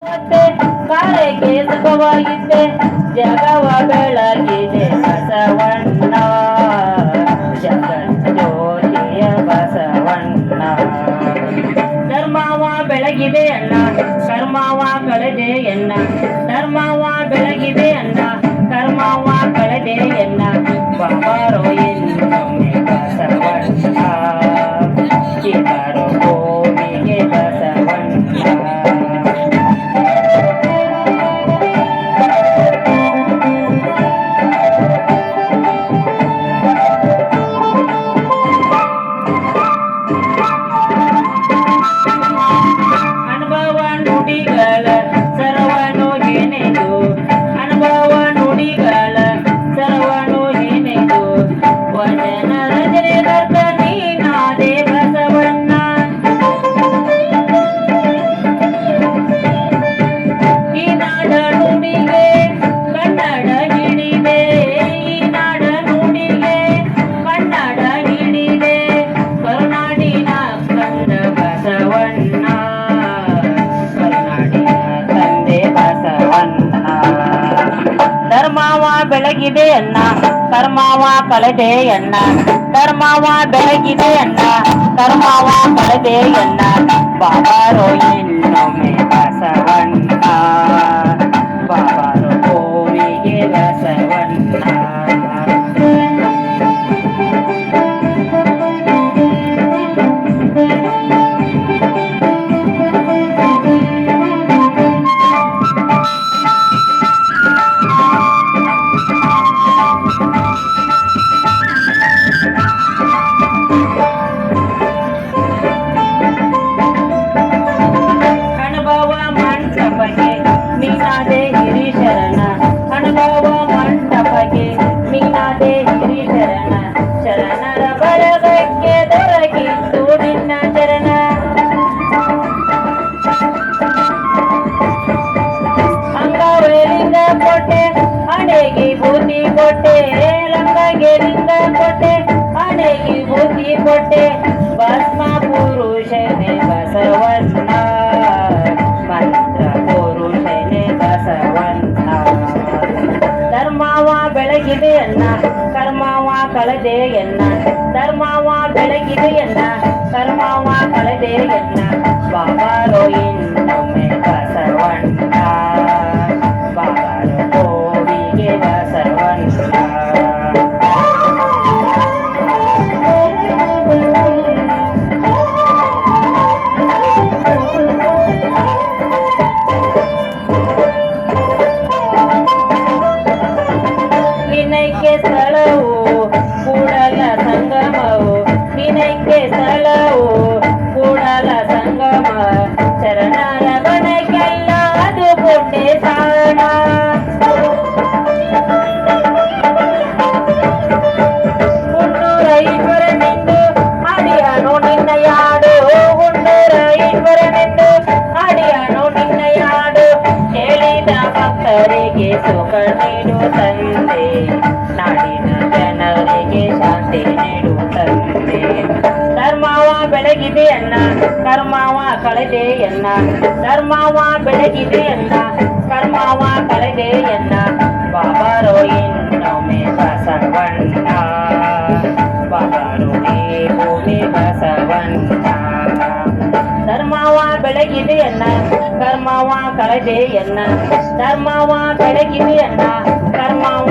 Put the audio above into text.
ಮತ್ತೆ ಕಾಳೆಗೆ ಸುಖವಾಗಿದ್ದೆ ಜಗವ ಬೆಳಗಿದೆ ಬಸವಣ್ಣ ಜಗಜ್ಯೋತಿಯ ಬಸವಣ್ಣ. ಧರ್ಮವ ಬೆಳಗಿದೆ ಅಣ್ಣ ಕರ್ಮವ ಕಳೆದೆ ಎನ್ನ, ಧರ್ಮವ ಬೆಳಗಿದೆ ಅಣ್ಣ ಕರ್ಮವ ಕಳೆದೆ ಎನ್ನ. ಬಾಬಾರೋ ಇನ್ನೊಮ್ಮೆ ಬಸವಣ್ಣ ಚಿತ್ತಾರೋ ಭೂಮಿಗೆ ಬಸವಣ್ಣ. ಧರ್ಮವ ಬೆಳಗಿದೆ ಅಣ್ಣ ಕರ್ಮವ ಕಳೆದೆ ಎನ್ನ, ಧರ್ಮವ ಬೆಳಗಿದೆ ಅಣ್ಣ ಕರ್ಮವ ಕಳೆದೆ ಎನ್ನ. ಬಾಬಾರೋ ಇನ್ನೊಮ್ಮೆ ಬಸವಣ್ಣ ಬಾಬಾರೋ ಭೂಮಿಗೆ ಬಸವಣ್ಣ. ನೀನಾದೆ ಹಿರಿ ಶರಣ ಅನುಭವ ಮಂಟಪಕ್ಕೆ ನೀನಾದೆ ಹಿರಿ ಶರಣ, ಶರಣರ ಬಳಗಕ್ಕೆ ದೊರಕಿತ್ತು ನಿನ್ನ ಚರಣ. ಅಂಗವೇ ಲಿಂಗ ಕೊಟ್ಟೆ ಹಣೆಗೆ ಬೂದಿ ಕೊಟ್ಟೆ, ಲಂಗಗೆ ಲಿಂಗ ಕೊಟ್ಟೆ ಹಣೆಗೆ ಬೂದಿ ಕೊಟ್ಟೆ. ಭಸ್ಮ ಪುರುಷನೇ ಬಸವಣ್ಣ ಮಂತ್ರ ಪುರುಷನೇ ಬಸವಣ್ಣ. ಧರ್ಮವ ಬೆಳಗಿದೆ ಅಣ್ಣ ಕರ್ಮವ ಕಳೆದೆ ಎನ್ನ, ಧರ್ಮವ ಬೆಳಗಿದೆ ಅಣ್ಣ ಕರ್ಮವ ಕಳೆದೆ ಎನ್ನ. ಬಾಬಾರೋ ಇನ್ನೊಮ್ಮೆ ಬಸವಣ್ಣ ಬಾಬಾರೋ ಭೂಮಿಗೆ ಬಸವಣ್ಣ. ವಿನಯಕ್ಕೆ ಸ್ಥಳವು ಕೂಡಲ ಸಂಗಮವು, ವಿನಯಕ್ಕೆ ಸ್ಥಳವು ಕೂಡಲ ಸಂಗಮ. ಶರಣರ ಬಣಕ್ಕೆಲ್ಲ ಅದು ಪುಣ್ಯ ಸಾಣ. ಹುಣ್ಣೂರ ಈಶ್ವರನೆಂದು ಅಡಿಯಾನು ನಿನ್ನ ಯಾಡು, ಹುಣ್ಣೂರ ಈಶ್ವರನೆಂದು ಅಡಿಯಾನು ನಿನ್ನ ಯಾಡು. ಹೇಳಿದ ಭಕ್ತರಿಗೆ ಸುಖ ನೀಡು ತಂದೆ, ನಾಡಿನ ಜನರಿಗೆ ಶಾಂತಿ ನೀಡು ತಂದೆ. ಧರ್ಮವ ಬೆಳಗಿದೆ ಅಣ್ಣ ಕರ್ಮವ ಕಳೆದೆ ಎನ್ನ, ಧರ್ಮವ ಬೆಳಗಿದೆ ಅಣ್ಣ ಕರ್ಮವ ಕಳೆದೆ ಎನ್ನ. ಬಾಬಾರೋ ಇನ್ನೊಮ್ಮೆ ಬಸವಣ್ಣ ಬಾಬಾರೋ ಈ ಭೂಮಿ ಬಸವಣ್ಣ. ಧರ್ಮವ ಬೆಳಗಿದೆ ಅಣ್ಣ ಕರ್ಮವ ಕಳೆದೆ ಎನ್ನ, ಧರ್ಮವ ಬೆಳಗಿದೆ ಅಣ್ಣ ಕರ್ಮವ